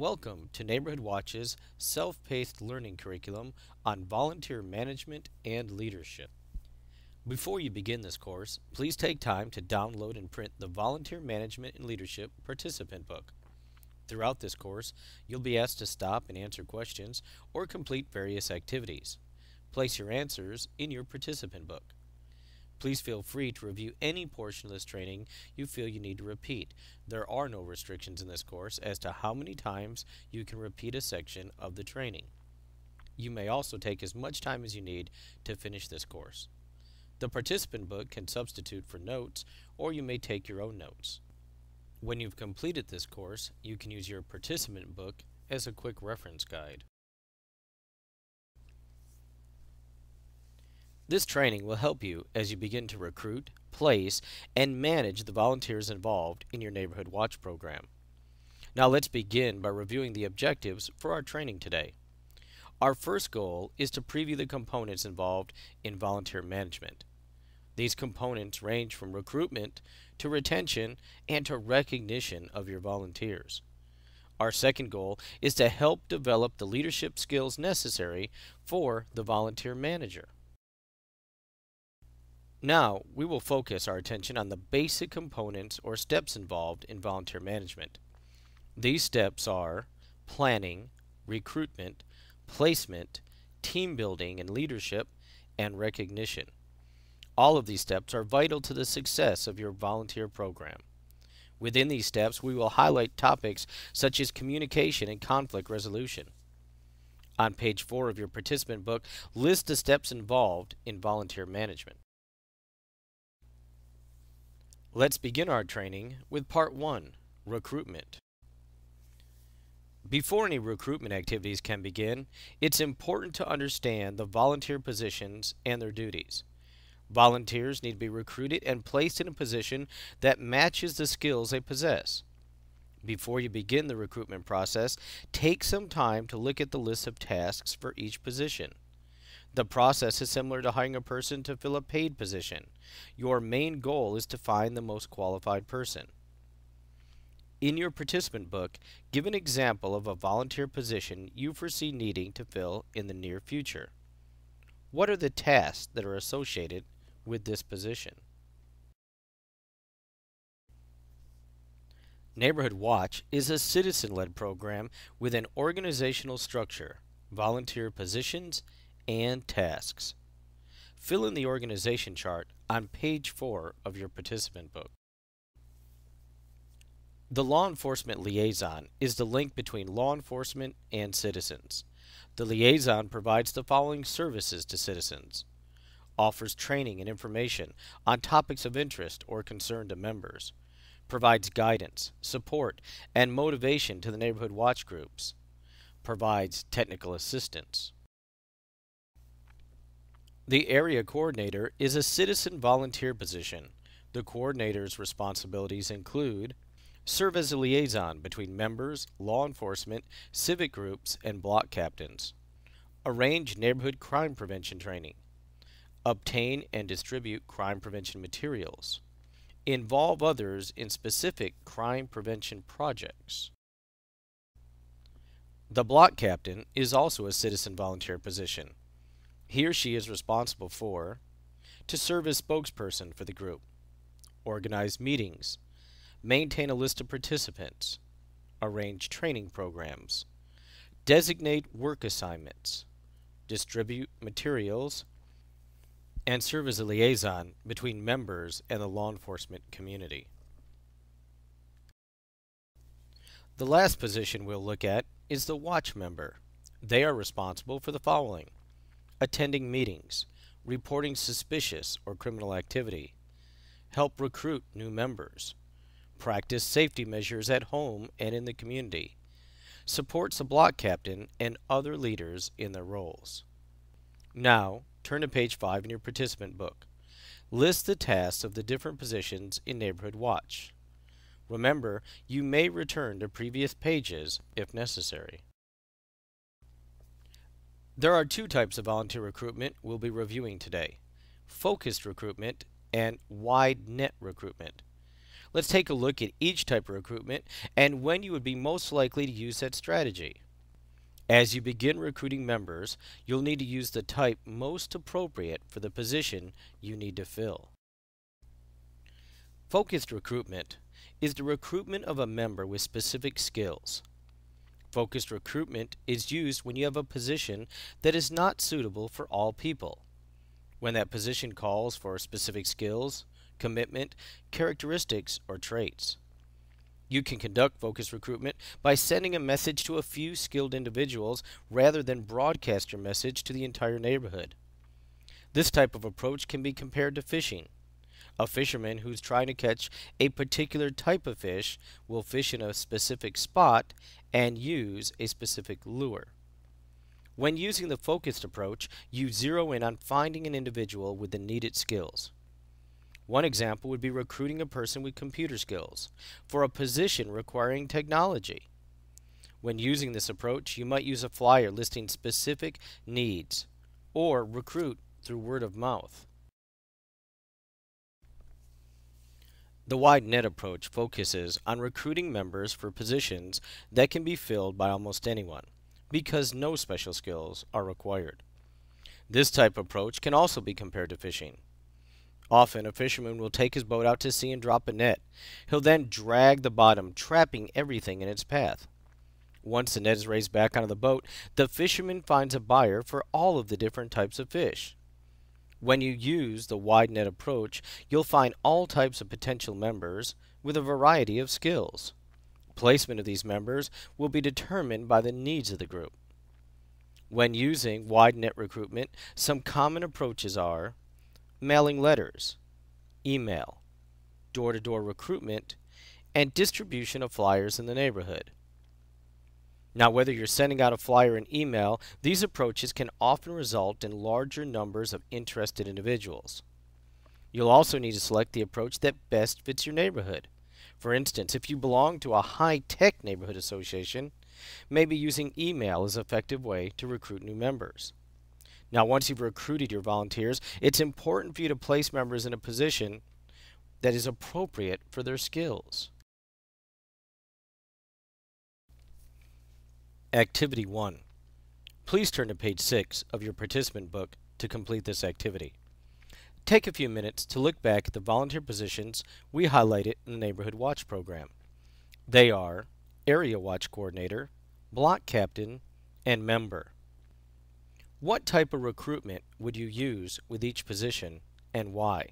Welcome to Neighborhood Watch's self-paced learning curriculum on volunteer management and leadership. Before you begin this course, please take time to download and print the Volunteer Management and Leadership Participant Book. Throughout this course, you'll be asked to stop and answer questions or complete various activities. Place your answers in your participant book. Please feel free to review any portion of this training you feel you need to repeat. There are no restrictions in this course as to how many times you can repeat a section of the training. You may also take as much time as you need to finish this course. The participant book can substitute for notes, or you may take your own notes. When you've completed this course, you can use your participant book as a quick reference guide. This training will help you as you begin to recruit, place, and manage the volunteers involved in your Neighborhood Watch program. Now let's begin by reviewing the objectives for our training today. Our first goal is to preview the components involved in volunteer management. These components range from recruitment to retention and to recognition of your volunteers. Our second goal is to help develop the leadership skills necessary for the volunteer manager. Now, we will focus our attention on the basic components or steps involved in volunteer management. These steps are planning, recruitment, placement, team building and leadership, and recognition. All of these steps are vital to the success of your volunteer program. Within these steps, we will highlight topics such as communication and conflict resolution. On page 4 of your participant book, list the steps involved in volunteer management. Let's begin our training with Part 1, Recruitment. Before any recruitment activities can begin, it's important to understand the volunteer positions and their duties. Volunteers need to be recruited and placed in a position that matches the skills they possess. Before you begin the recruitment process, take some time to look at the list of tasks for each position. The process is similar to hiring a person to fill a paid position. Your main goal is to find the most qualified person. In your participant book, give an example of a volunteer position you foresee needing to fill in the near future. What are the tasks that are associated with this position? Neighborhood Watch is a citizen-led program with an organizational structure, volunteer positions, and tasks. Fill in the organization chart on page 4 of your participant book. The law enforcement liaison is the link between law enforcement and citizens. The liaison provides the following services to citizens: offers training and information on topics of interest or concern to members, provides guidance, support, and motivation to the Neighborhood Watch groups, provides technical assistance. The area coordinator is a citizen volunteer position. The coordinator's responsibilities include serve as a liaison between members, law enforcement, civic groups, and block captains, arrange neighborhood crime prevention training, obtain and distribute crime prevention materials, involve others in specific crime prevention projects. The block captain is also a citizen volunteer position. He or she is responsible for to serve as spokesperson for the group, organize meetings, maintain a list of participants, arrange training programs, designate work assignments, distribute materials, and serve as a liaison between members and the law enforcement community. The last position we'll look at is the watch member. They are responsible for the following: attending meetings, reporting suspicious or criminal activity, help recruit new members, practice safety measures at home and in the community, supports the block captain and other leaders in their roles. Now, turn to page 5 in your participant book. List the tasks of the different positions in Neighborhood Watch. Remember, you may return to previous pages if necessary. There are two types of volunteer recruitment we'll be reviewing today: focused recruitment and wide net recruitment. Let's take a look at each type of recruitment and when you would be most likely to use that strategy. As you begin recruiting members, you'll need to use the type most appropriate for the position you need to fill. Focused recruitment is the recruitment of a member with specific skills. Focused recruitment is used when you have a position that is not suitable for all people. When that position calls for specific skills, commitment, characteristics, or traits. You can conduct focused recruitment by sending a message to a few skilled individuals rather than broadcast your message to the entire neighborhood. This type of approach can be compared to fishing. A fisherman who's trying to catch a particular type of fish will fish in a specific spot and use a specific lure. When using the focused approach, you zero in on finding an individual with the needed skills. One example would be recruiting a person with computer skills for a position requiring technology. When using this approach, you might use a flyer listing specific needs or recruit through word of mouth. The wide net approach focuses on recruiting members for positions that can be filled by almost anyone because no special skills are required. This type of approach can also be compared to fishing. Often, a fisherman will take his boat out to sea and drop a net. He'll then drag the bottom, trapping everything in its path. Once the net is raised back onto the boat, the fisherman finds a buyer for all of the different types of fish. When you use the wide net approach, you'll find all types of potential members with a variety of skills. Placement of these members will be determined by the needs of the group. When using wide net recruitment, some common approaches are mailing letters, email, door-to-door recruitment, and distribution of flyers in the neighborhood. Now, whether you're sending out a flyer and email, these approaches can often result in larger numbers of interested individuals. You'll also need to select the approach that best fits your neighborhood. For instance, if you belong to a high-tech neighborhood association, maybe using email is an effective way to recruit new members. Now, once you've recruited your volunteers, it's important for you to place members in a position that is appropriate for their skills. Activity 1. Please turn to page 6 of your participant book to complete this activity. Take a few minutes to look back at the volunteer positions we highlighted in the Neighborhood Watch program. They are Area Watch Coordinator, Block Captain, and Member. What type of recruitment would you use with each position and why?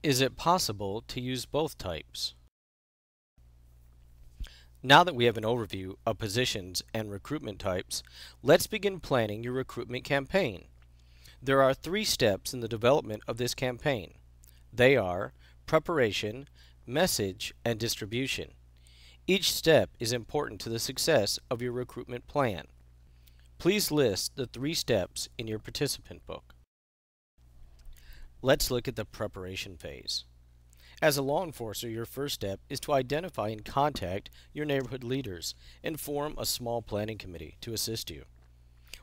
Is it possible to use both types? Now that we have an overview of positions and recruitment types, let's begin planning your recruitment campaign. There are 3 steps in the development of this campaign. They are preparation, message, and distribution. Each step is important to the success of your recruitment plan. Please list the 3 steps in your participant book. Let's look at the preparation phase. As a law enforcer, your first step is to identify and contact your neighborhood leaders and form a small planning committee to assist you.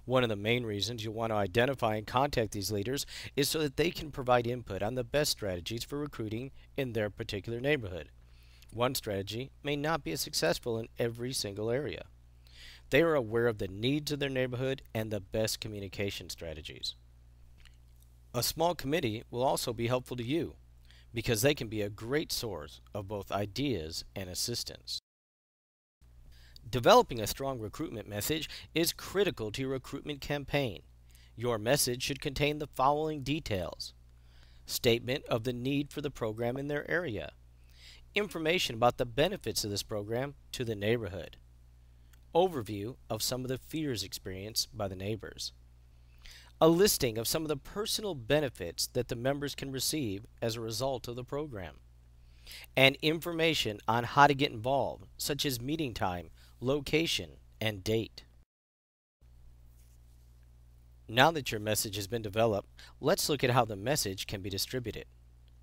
One of the main reasons you'll want to identify and contact these leaders is so that they can provide input on the best strategies for recruiting in their particular neighborhood. One strategy may not be as successful in every single area. They are aware of the needs of their neighborhood and the best communication strategies. A small committee will also be helpful to you because they can be a great source of both ideas and assistance. Developing a strong recruitment message is critical to your recruitment campaign. Your message should contain the following details: statement of the need for the program in their area, information about the benefits of this program to the neighborhood, overview of some of the fears experienced by the neighbors, a listing of some of the personal benefits that the members can receive as a result of the program, and information on how to get involved, such as meeting time, location, and date. Now that your message has been developed, let's look at how the message can be distributed.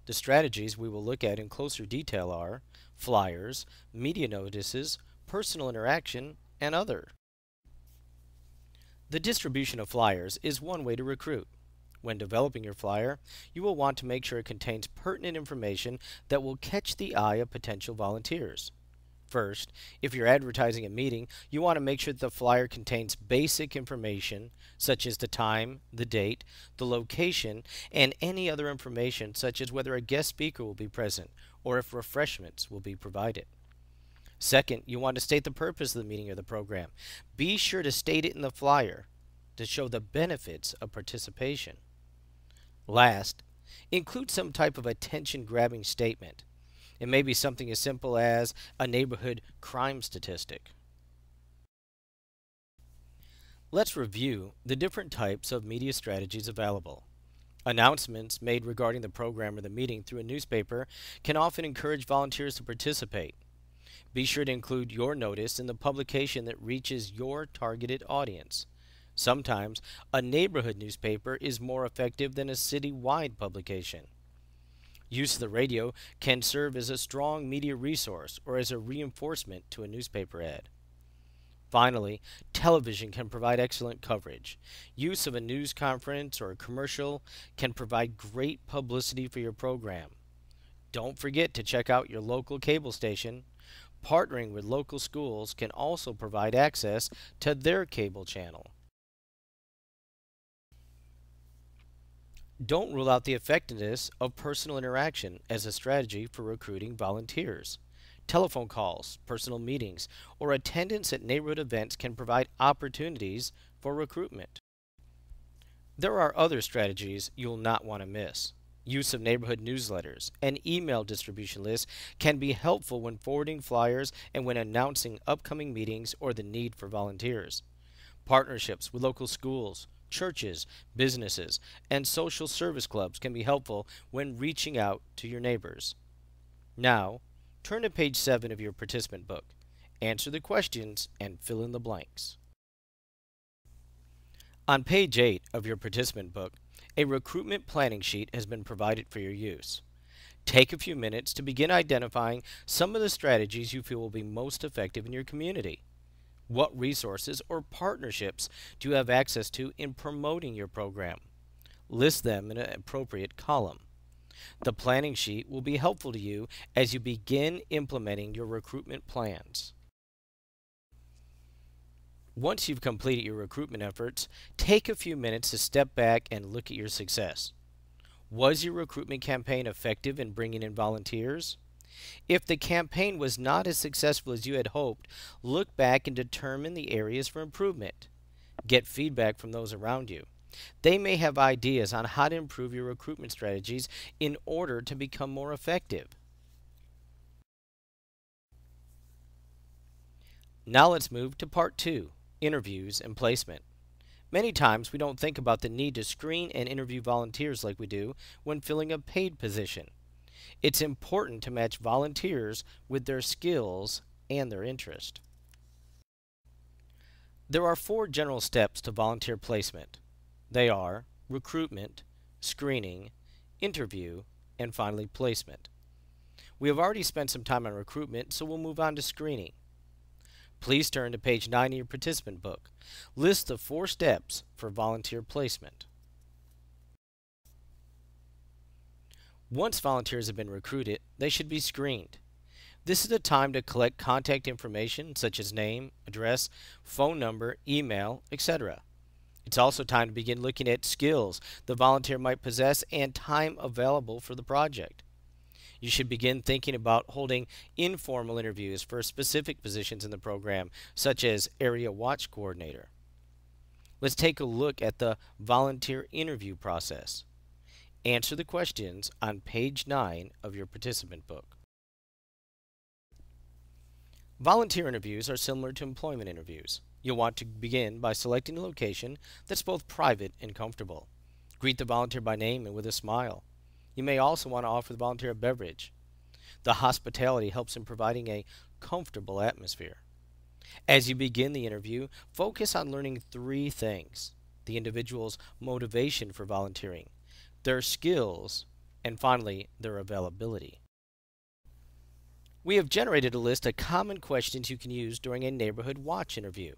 The strategies we will look at in closer detail are flyers, media notices, personal interaction, and other. The distribution of flyers is one way to recruit. When developing your flyer, you will want to make sure it contains pertinent information that will catch the eye of potential volunteers. First, if you're advertising a meeting, you want to make sure that the flyer contains basic information such as the time, the date, the location, and any other information such as whether a guest speaker will be present or if refreshments will be provided. Second, you want to state the purpose of the meeting or the program. Be sure to state it in the flyer to show the benefits of participation. Last, include some type of attention-grabbing statement. It may be something as simple as a neighborhood crime statistic. Let's review the different types of media strategies available. Announcements made regarding the program or the meeting through a newspaper can often encourage volunteers to participate. Be sure to include your notice in the publication that reaches your targeted audience. Sometimes a neighborhood newspaper is more effective than a city-wide publication. Use of the radio can serve as a strong media resource or as a reinforcement to a newspaper ad. Finally, television can provide excellent coverage. Use of a news conference or a commercial can provide great publicity for your program. Don't forget to check out your local cable station. Partnering with local schools can also provide access to their cable channel. Don't rule out the effectiveness of personal interaction as a strategy for recruiting volunteers. Telephone calls, personal meetings, or attendance at neighborhood events can provide opportunities for recruitment. There are other strategies you'll not want to miss. Use of neighborhood newsletters and email distribution lists can be helpful when forwarding flyers and when announcing upcoming meetings or the need for volunteers. Partnerships with local schools, churches, businesses, and social service clubs can be helpful when reaching out to your neighbors. Now, turn to page 7 of your participant book. Answer the questions and fill in the blanks. On page 8 of your participant book, a recruitment planning sheet has been provided for your use. Take a few minutes to begin identifying some of the strategies you feel will be most effective in your community. What resources or partnerships do you have access to in promoting your program? List them in an appropriate column. The planning sheet will be helpful to you as you begin implementing your recruitment plans. Once you've completed your recruitment efforts, take a few minutes to step back and look at your success. Was your recruitment campaign effective in bringing in volunteers? If the campaign was not as successful as you had hoped, look back and determine the areas for improvement. Get feedback from those around you. They may have ideas on how to improve your recruitment strategies in order to become more effective. Now let's move to part 2, interviews and placement. Many times we don't think about the need to screen and interview volunteers like we do when filling a paid position. It's important to match volunteers with their skills and their interest. There are 4 general steps to volunteer placement. They are recruitment, screening, interview, and finally placement. We have already spent some time on recruitment, so we'll move on to screening. Please turn to page 9 of your participant book. List the 4 steps for volunteer placement. Once volunteers have been recruited, they should be screened. This is the time to collect contact information such as name, address, phone number, email, etc. It's also time to begin looking at skills the volunteer might possess and time available for the project. You should begin thinking about holding informal interviews for specific positions in the program, such as Area Watch Coordinator. Let's take a look at the volunteer interview process. Answer the questions on page 9 of your participant book. Volunteer interviews are similar to employment interviews. You'll want to begin by selecting a location that's both private and comfortable. Greet the volunteer by name and with a smile. You may also want to offer the volunteer a beverage. The hospitality helps in providing a comfortable atmosphere. As you begin the interview, focus on learning 3 things: the individual's motivation for volunteering, their skills, and finally, their availability. We have generated a list of common questions you can use during a neighborhood watch interview.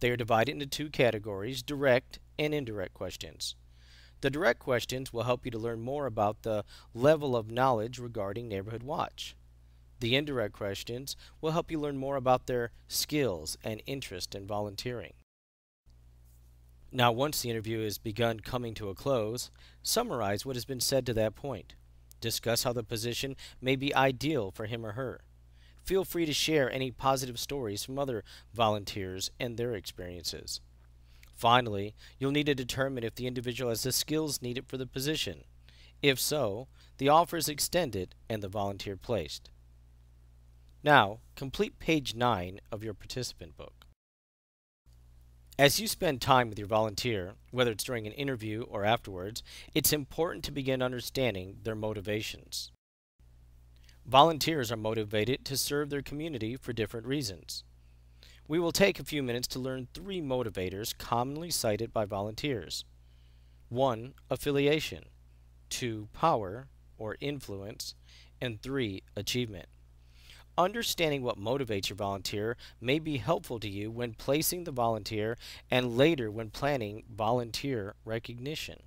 They are divided into 2 categories: direct and indirect questions. The direct questions will help you to learn more about the level of knowledge regarding Neighborhood Watch. The indirect questions will help you learn more about their skills and interest in volunteering. Now, once the interview has begun coming to a close, summarize what has been said to that point. Discuss how the position may be ideal for him or her. Feel free to share any positive stories from other volunteers and their experiences. Finally, you'll need to determine if the individual has the skills needed for the position. If so, the offer is extended and the volunteer placed. Now, complete page 9 of your participant book. As you spend time with your volunteer, whether it's during an interview or afterwards, it's important to begin understanding their motivations. Volunteers are motivated to serve their community for different reasons. We will take a few minutes to learn 3 motivators commonly cited by volunteers. 1. Affiliation. 2. Power or influence. And 3. Achievement. Understanding what motivates your volunteer may be helpful to you when placing the volunteer and later when planning volunteer recognition.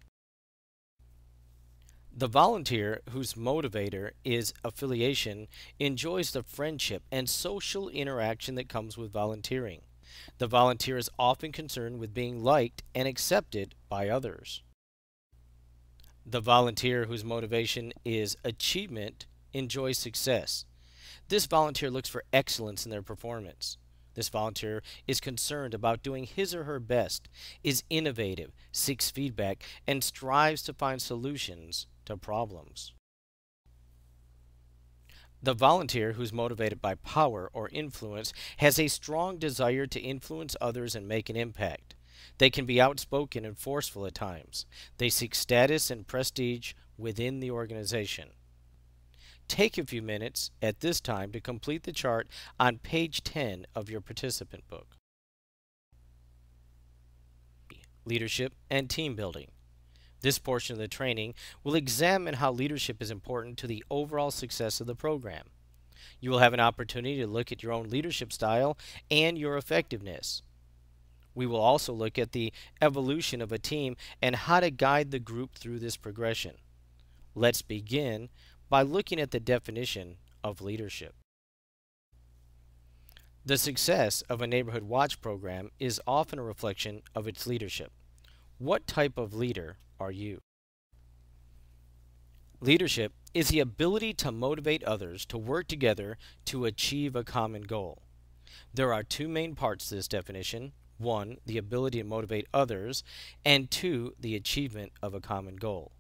The volunteer whose motivator is affiliation enjoys the friendship and social interaction that comes with volunteering. The volunteer is often concerned with being liked and accepted by others. The volunteer whose motivation is achievement enjoys success. This volunteer looks for excellence in their performance. This volunteer is concerned about doing his or her best, is innovative, seeks feedback, and strives to find solutions to problems. The volunteer who's motivated by power or influence has a strong desire to influence others and make an impact. They can be outspoken and forceful at times. They seek status and prestige within the organization. Take a few minutes at this time to complete the chart on page 10 of your participant book. Leadership and team building. This portion of the training will examine how leadership is important to the overall success of the program. You will have an opportunity to look at your own leadership style and your effectiveness. We will also look at the evolution of a team and how to guide the group through this progression. Let's begin by looking at the definition of leadership. The success of a Neighborhood Watch program is often a reflection of its leadership. What type of leader are you? Leadership is the ability to motivate others to work together to achieve a common goal. There are 2 main parts to this definition. 1, the ability to motivate others, and 2, the achievement of a common goal.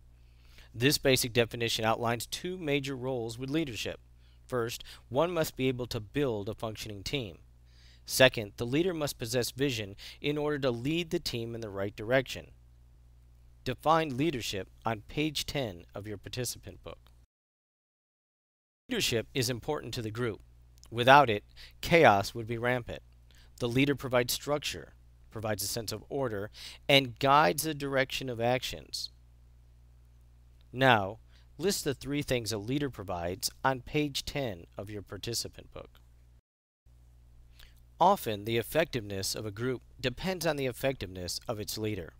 This basic definition outlines 2 major roles with leadership. First, one must be able to build a functioning team. Second, the leader must possess vision in order to lead the team in the right direction. Define leadership on page 10 of your participant book. Leadership is important to the group. Without it, chaos would be rampant. The leader provides structure, provides a sense of order, and guides the direction of actions. Now, list the 3 things a leader provides on page 10 of your participant book. Often, the effectiveness of a group depends on the effectiveness of its leader.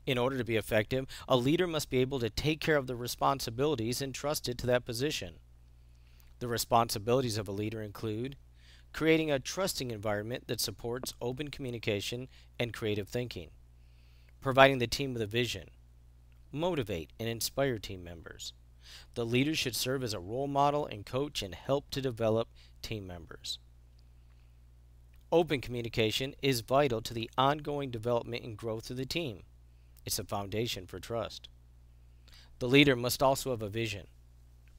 In order to be effective, a leader must be able to take care of the responsibilities entrusted to that position. The responsibilities of a leader include creating a trusting environment that supports open communication and creative thinking, providing the team with a vision, motivate and inspire team members. The leader should serve as a role model and coach and help to develop team members. Open communication is vital to the ongoing development and growth of the team. It's a foundation for trust. The leader must also have a vision.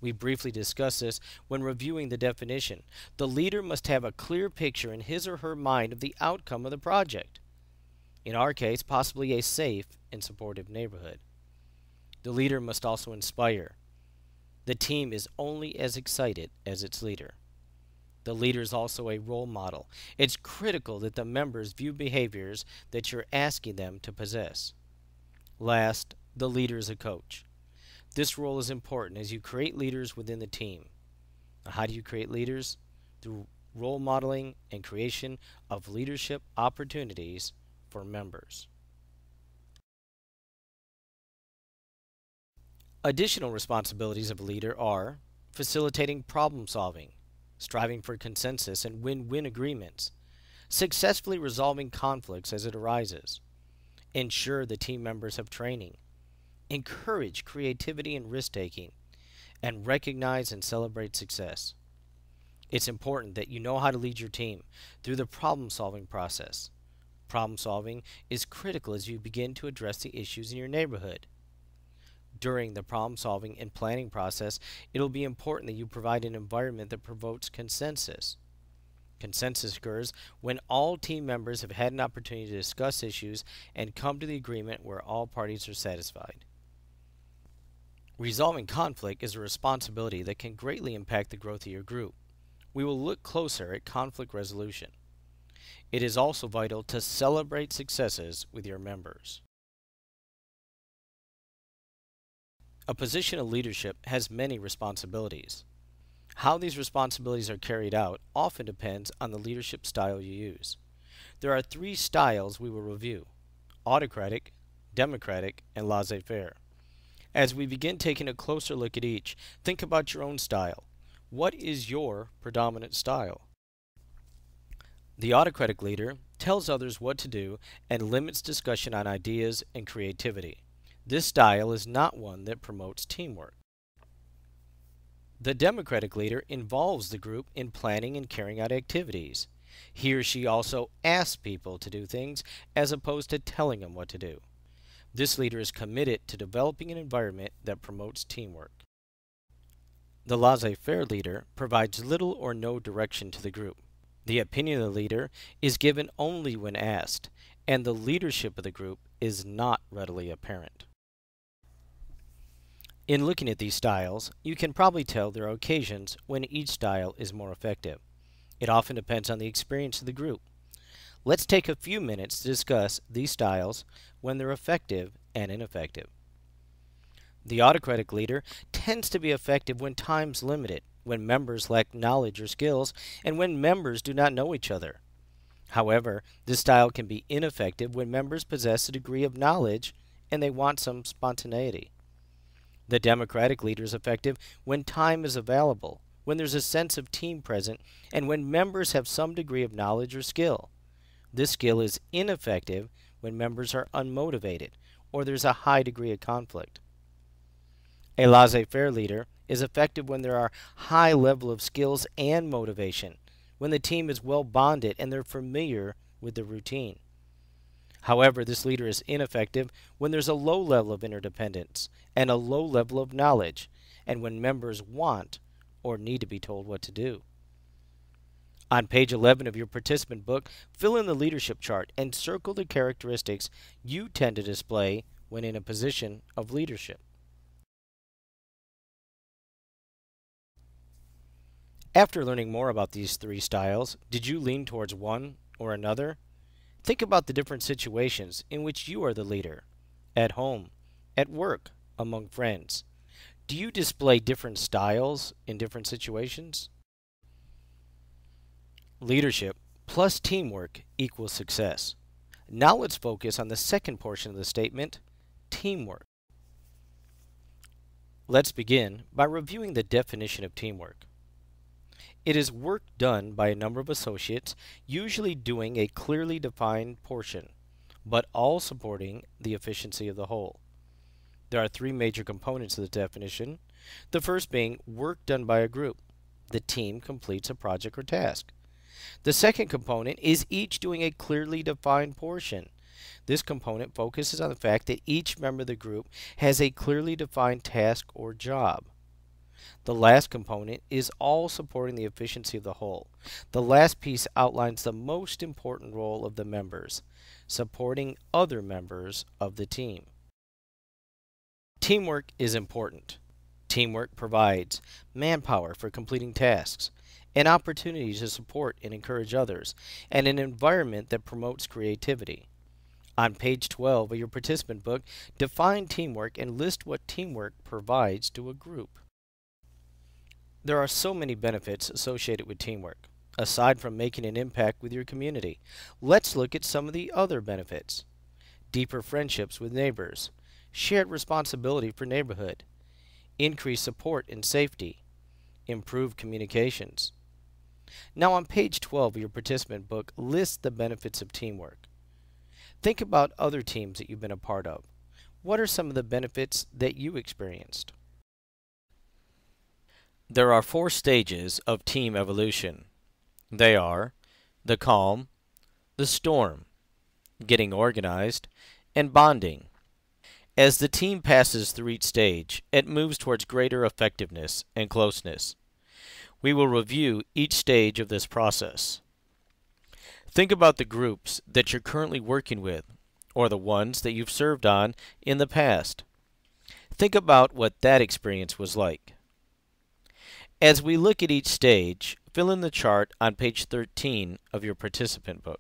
We briefly discussed this when reviewing the definition. The leader must have a clear picture in his or her mind of the outcome of the project. In our case, possibly a safe and supportive neighborhood. The leader must also inspire. The team is only as excited as its leader. The leader is also a role model. It's critical that the members view behaviors that you're asking them to possess. Last, the leader is a coach. This role is important as you create leaders within the team. Now, how do you create leaders? Through role modeling and creation of leadership opportunities for members. Additional responsibilities of a leader are facilitating problem solving, striving for consensus and win-win agreements, successfully resolving conflicts as it arises, ensure the team members have training, encourage creativity and risk-taking, and recognize and celebrate success. It's important that you know how to lead your team through the problem-solving process. Problem solving is critical as you begin to address the issues in your neighborhood. During the problem solving and planning process, it'll be important that you provide an environment that promotes consensus. Consensus occurs when all team members have had an opportunity to discuss issues and come to the agreement where all parties are satisfied. Resolving conflict is a responsibility that can greatly impact the growth of your group. We will look closer at conflict resolution. It is also vital to celebrate successes with your members. A position of leadership has many responsibilities. How these responsibilities are carried out often depends on the leadership style you use. There are 3 styles we will review: autocratic, democratic, and laissez-faire. As we begin taking a closer look at each, think about your own style. What is your predominant style? The autocratic leader tells others what to do and limits discussion on ideas and creativity. This style is not one that promotes teamwork. The democratic leader involves the group in planning and carrying out activities. He or she also asks people to do things as opposed to telling them what to do. This leader is committed to developing an environment that promotes teamwork. The laissez-faire leader provides little or no direction to the group. The opinion of the leader is given only when asked, and the leadership of the group is not readily apparent. In looking at these styles, you can probably tell there are occasions when each style is more effective. It often depends on the experience of the group. Let's take a few minutes to discuss these styles when they're effective and ineffective. The autocratic leader tends to be effective when time's limited, when members lack knowledge or skills, and when members do not know each other. However, this style can be ineffective when members possess a degree of knowledge and they want some spontaneity. The democratic leader is effective when time is available, when there's a sense of team present, and when members have some degree of knowledge or skill. This skill is ineffective when members are unmotivated or there's a high degree of conflict. A laissez-faire leader is effective when there are high level of skills and motivation, when the team is well bonded and they're familiar with the routine. However, this leader is ineffective when there's a low level of interdependence and a low level of knowledge, and when members want or need to be told what to do. On page 11 of your participant book, fill in the leadership chart and circle the characteristics you tend to display when in a position of leadership. After learning more about these 3 styles, did you lean towards one or another? Think about the different situations in which you are the leader. At home, at work, among friends. Do you display different styles in different situations? Leadership plus teamwork equals success. Now let's focus on the second portion of the statement, teamwork. Let's begin by reviewing the definition of teamwork. It is work done by a number of associates, usually doing a clearly defined portion, but all supporting the efficiency of the whole. There are 3 major components of the definition, the first being work done by a group. The team completes a project or task. The second component is each doing a clearly defined portion. This component focuses on the fact that each member of the group has a clearly defined task or job. The last component is all supporting the efficiency of the whole. The last piece outlines the most important role of the members, supporting other members of the team. Teamwork is important. Teamwork provides manpower for completing tasks, an opportunity to support and encourage others, and an environment that promotes creativity. On page 12 of your participant book, define teamwork and list what teamwork provides to a group. There are so many benefits associated with teamwork. Aside from making an impact with your community, let's look at some of the other benefits. Deeper friendships with neighbors, shared responsibility for neighborhood, increase support and safety, improve communications. Now on page 12 of your participant book, list the benefits of teamwork. Think about other teams that you've been a part of. What are some of the benefits that you experienced? There are 4 stages of team evolution. They are the calm, the storm, getting organized, and bonding. As the team passes through each stage, it moves towards greater effectiveness and closeness. We will review each stage of this process. Think about the groups that you're currently working with, or the ones that you've served on in the past. Think about what that experience was like. As we look at each stage, fill in the chart on page 13 of your participant book.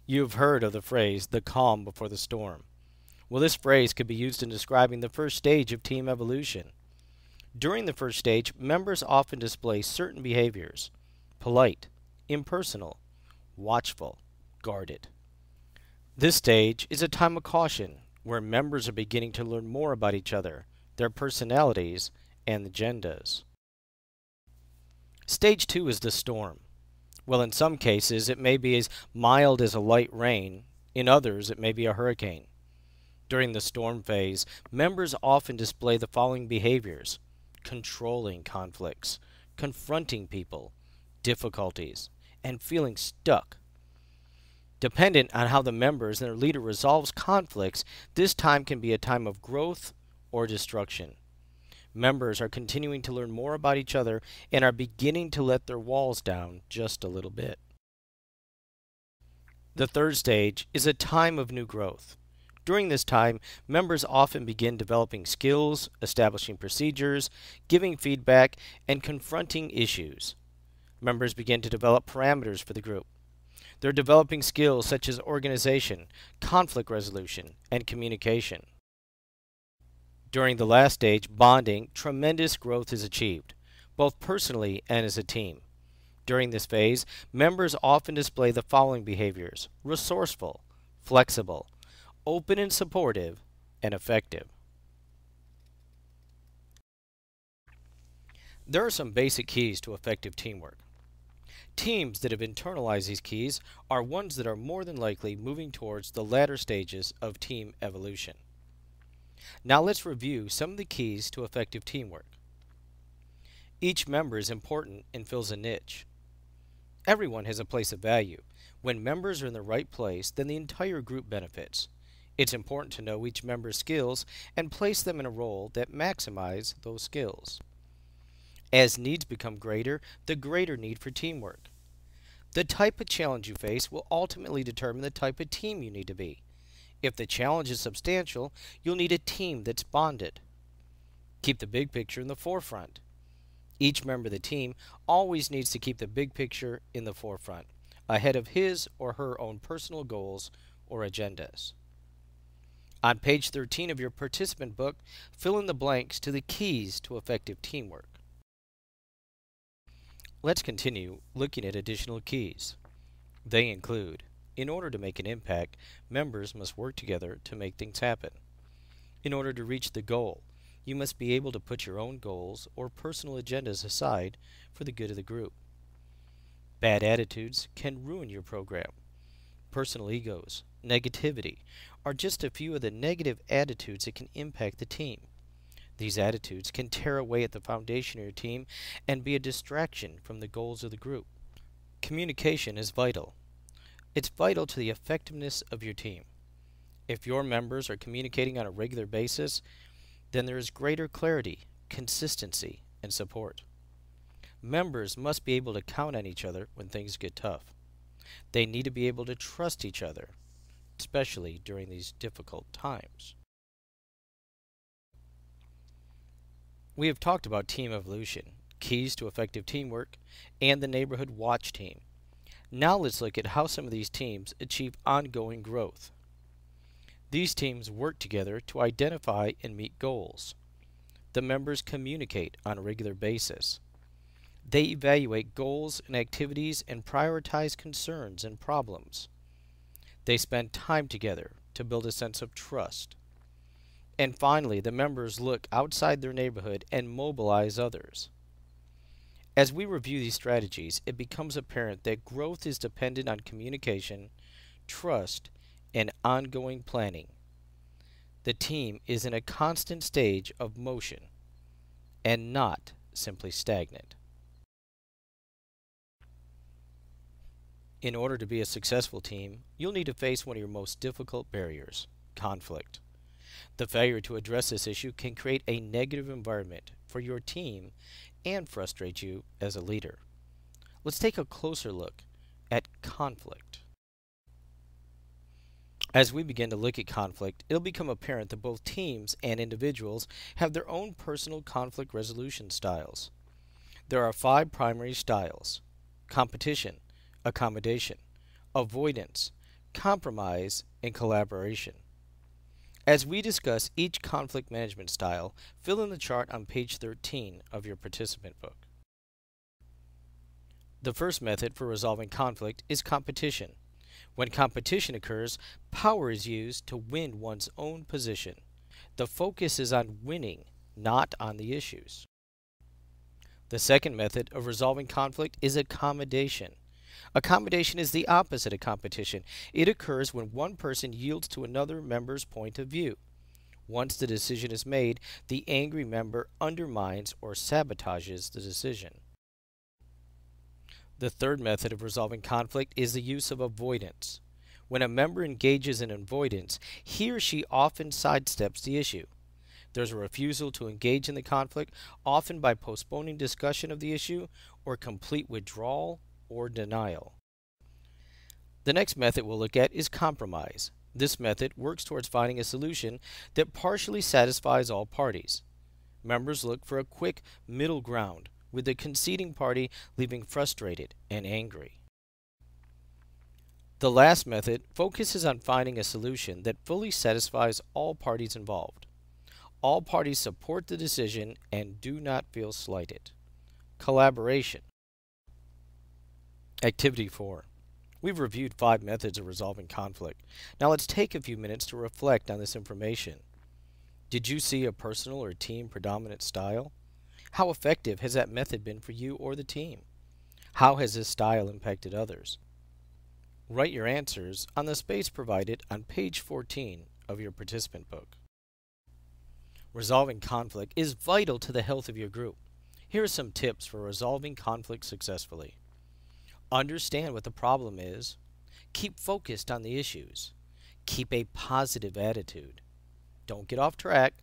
You've heard of the phrase, the calm before the storm. Well, this phrase could be used in describing the first stage of team evolution. During the first stage, members often display certain behaviors: polite, impersonal, watchful, guarded. This stage is a time of caution, where members are beginning to learn more about each other, their personalities, and agendas. Stage 2 is the storm. Well, in some cases, it may be as mild as a light rain. In others, it may be a hurricane. During the storm phase, members often display the following behaviors: controlling conflicts, confronting people, difficulties, and feeling stuck. Dependent on how the members and their leader resolves conflicts, this time can be a time of growth or destruction. Members are continuing to learn more about each other and are beginning to let their walls down just a little bit. The third stage is a time of new growth. During this time, members often begin developing skills, establishing procedures, giving feedback, and confronting issues. Members begin to develop parameters for the group. They're developing skills such as organization, conflict resolution, and communication. During the last stage, bonding, tremendous growth is achieved, both personally and as a team. During this phase, members often display the following behaviors: resourceful, flexible, open and supportive, and effective. There are some basic keys to effective teamwork. Teams that have internalized these keys are ones that are more than likely moving towards the latter stages of team evolution. Now let's review some of the keys to effective teamwork. Each member is important and fills a niche. Everyone has a place of value. When members are in the right place, then the entire group benefits. It's important to know each member's skills and place them in a role that maximizes those skills. As needs become greater, the greater need for teamwork. The type of challenge you face will ultimately determine the type of team you need to be. If the challenge is substantial, you'll need a team that's bonded. Keep the big picture in the forefront. Each member of the team always needs to keep the big picture in the forefront, ahead of his or her own personal goals or agendas. On page 13 of your participant book, fill in the blanks to the keys to effective teamwork. Let's continue looking at additional keys. They include: in order to make an impact, members must work together to make things happen. In order to reach the goal, you must be able to put your own goals or personal agendas aside for the good of the group. Bad attitudes can ruin your program. Personal egos, negativity, are just a few of the negative attitudes that can impact the team. These attitudes can tear away at the foundation of your team and be a distraction from the goals of the group. Communication is vital. It's vital to the effectiveness of your team. If your members are communicating on a regular basis, then there is greater clarity, consistency, and support. Members must be able to count on each other when things get tough. They need to be able to trust each other, especially during these difficult times. We have talked about team evolution, keys to effective teamwork, and the neighborhood watch team. Now let's look at how some of these teams achieve ongoing growth. These teams work together to identify and meet goals. The members communicate on a regular basis. They evaluate goals and activities and prioritize concerns and problems. They spend time together to build a sense of trust. And finally, the members look outside their neighborhood and mobilize others. As we review these strategies, it becomes apparent that growth is dependent on communication, trust, and ongoing planning. The team is in a constant stage of motion and not simply stagnant. In order to be a successful team, you'll need to face one of your most difficult barriers: conflict. The failure to address this issue can create a negative environment for your team and frustrate you as a leader. Let's take a closer look at conflict. As we begin to look at conflict, it'll become apparent that both teams and individuals have their own personal conflict resolution styles. There are 5 primary styles: competition, accommodation, avoidance, compromise, and collaboration. As we discuss each conflict management style, fill in the chart on page 13 of your participant book. The first method for resolving conflict is competition. When competition occurs, power is used to win one's own position. The focus is on winning, not on the issues. The second method of resolving conflict is accommodation. Accommodation is the opposite of competition. It occurs when one person yields to another member's point of view. Once the decision is made, the angry member undermines or sabotages the decision. The third method of resolving conflict is the use of avoidance. When a member engages in avoidance, he or she often sidesteps the issue. There's a refusal to engage in the conflict, often by postponing discussion of the issue or complete withdrawal or denial. The next method we'll look at is compromise. This method works towards finding a solution that partially satisfies all parties. Members look for a quick middle ground, with the conceding party leaving frustrated and angry. The last method focuses on finding a solution that fully satisfies all parties involved. All parties support the decision and do not feel slighted. Collaboration. Activity 4. We've reviewed 5 methods of resolving conflict. Now let's take a few minutes to reflect on this information. Did you see a personal or team predominant style? How effective has that method been for you or the team? How has this style impacted others? Write your answers on the space provided on page 14 of your participant book. Resolving conflict is vital to the health of your group. Here are some tips for resolving conflict successfully. Understand what the problem is. Keep focused on the issues. Keep a positive attitude. Don't get off track.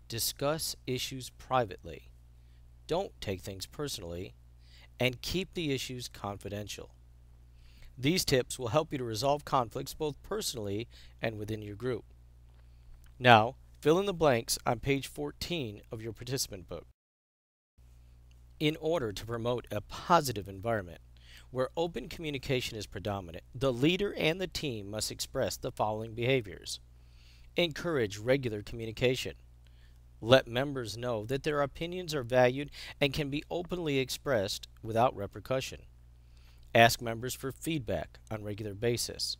Discuss issues privately. Don't take things personally. And keep the issues confidential. These tips will help you to resolve conflicts both personally and within your group. Now, fill in the blanks on page 14 of your participant book. In order to promote a positive environment, where open communication is predominant, the leader and the team must express the following behaviors. Encourage regular communication. Let members know that their opinions are valued and can be openly expressed without repercussion. Ask members for feedback on a regular basis.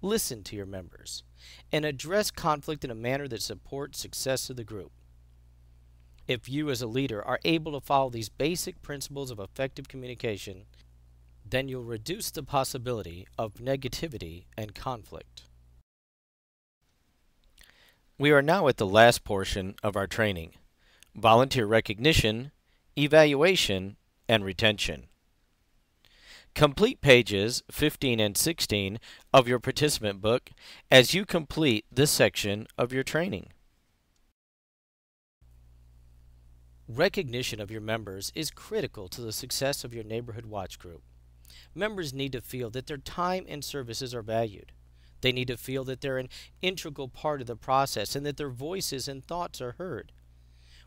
Listen to your members and address conflict in a manner that supports success of the group. If you as a leader are able to follow these basic principles of effective communication, then you'll reduce the possibility of negativity and conflict. We are now at the last portion of our training: volunteer recognition, evaluation, and retention. Complete pages 15 and 16 of your participant book as you complete this section of your training. Recognition of your members is critical to the success of your neighborhood watch group. Members need to feel that their time and services are valued. They need to feel that they're an integral part of the process and that their voices and thoughts are heard.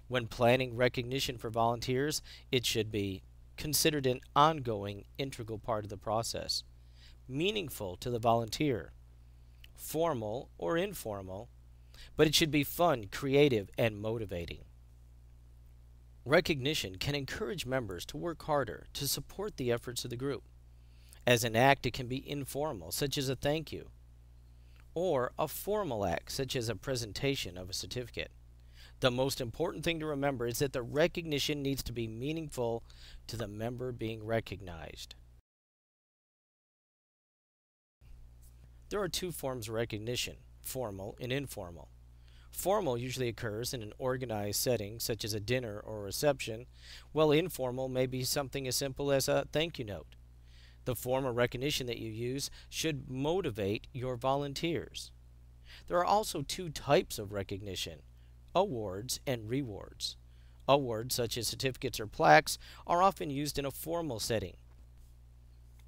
When planning recognition for volunteers, it should be considered an ongoing, integral part of the process, meaningful to the volunteer, formal or informal, but it should be fun, creative, and motivating. Recognition can encourage members to work harder to support the efforts of the group. As an act, it can be informal, such as a thank you, or a formal act such as a presentation of a certificate. The most important thing to remember is that the recognition needs to be meaningful to the member being recognized. There are two forms of recognition, formal and informal. Formal usually occurs in an organized setting such as a dinner or a reception, while informal may be something as simple as a thank you note. The form of recognition that you use should motivate your volunteers. There are also two types of recognition, awards and rewards. Awards, such as certificates or plaques, are often used in a formal setting,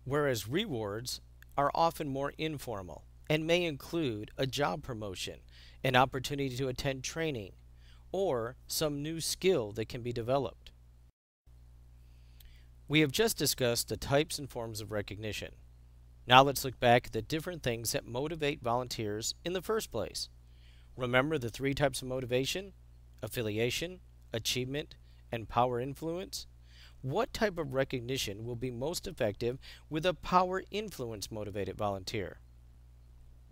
whereas rewards are often more informal and may include a job promotion, an opportunity to attend training, or some new skill that can be developed. We have just discussed the types and forms of recognition. Now let's look back at the different things that motivate volunteers in the first place. Remember the three types of motivation: affiliation, achievement, and power influence? What type of recognition will be most effective with a power influence motivated volunteer?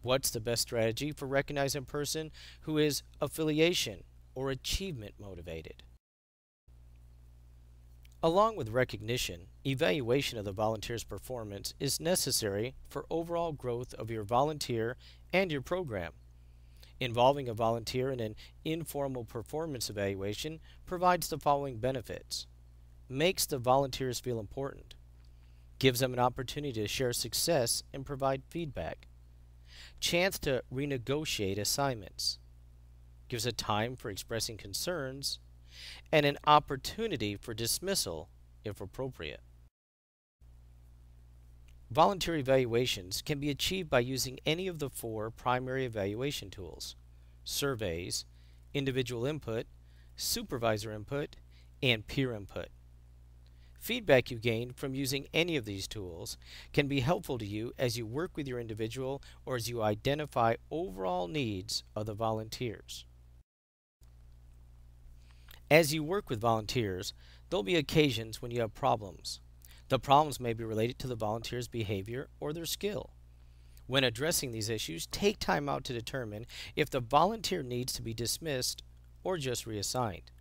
What's the best strategy for recognizing a person who is affiliation or achievement motivated? Along with recognition, evaluation of the volunteer's performance is necessary for overall growth of your volunteer and your program. Involving a volunteer in an informal performance evaluation provides the following benefits: makes the volunteers feel important, gives them an opportunity to share success and provide feedback, chance to renegotiate assignments, gives a time for expressing concerns, and an opportunity for dismissal if appropriate. Volunteer evaluations can be achieved by using any of the four primary evaluation tools: surveys, individual input, supervisor input, and peer input. Feedback you gain from using any of these tools can be helpful to you as you work with your individual or as you identify overall needs of the volunteers. As you work with volunteers, there'll be occasions when you have problems. The problems may be related to the volunteer's behavior or their skill. When addressing these issues, take time out to determine if the volunteer needs to be dismissed or just reassigned.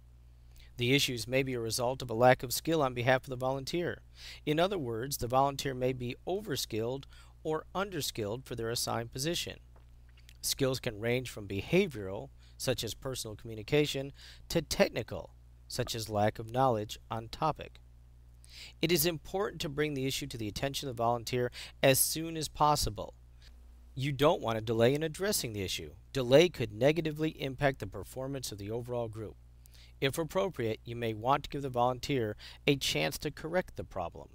The issues may be a result of a lack of skill on behalf of the volunteer. In other words, the volunteer may be overskilled or underskilled for their assigned position. Skills can range from behavioral, such as personal communication, to technical, such as lack of knowledge on topic. It is important to bring the issue to the attention of the volunteer as soon as possible. You don't want to delay in addressing the issue. Delay could negatively impact the performance of the overall group. If appropriate, you may want to give the volunteer a chance to correct the problem.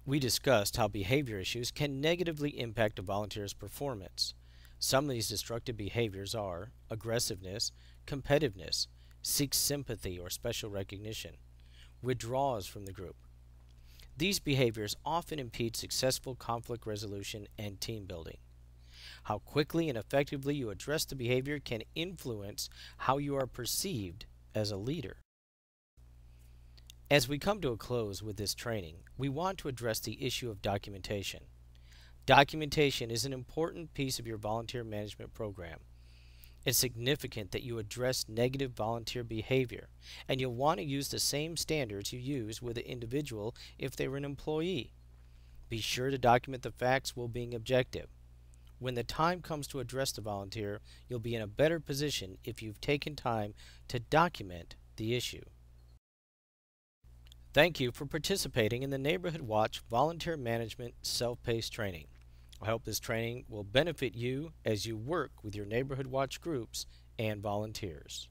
We discussed how behavior issues can negatively impact a volunteer's performance. Some of these destructive behaviors are aggressiveness, competitiveness, seeks sympathy or special recognition, withdraws from the group. These behaviors often impede successful conflict resolution and team building. How quickly and effectively you address the behavior can influence how you are perceived as a leader. As we come to a close with this training, we want to address the issue of documentation. Documentation is an important piece of your volunteer management program. It's significant that you address negative volunteer behavior, and you'll want to use the same standards you use with an individual if they were an employee. Be sure to document the facts while being objective. When the time comes to address the volunteer, you'll be in a better position if you've taken time to document the issue. Thank you for participating in the Neighborhood Watch Volunteer Management Self-Paced Training. I hope this training will benefit you as you work with your Neighborhood Watch groups and volunteers.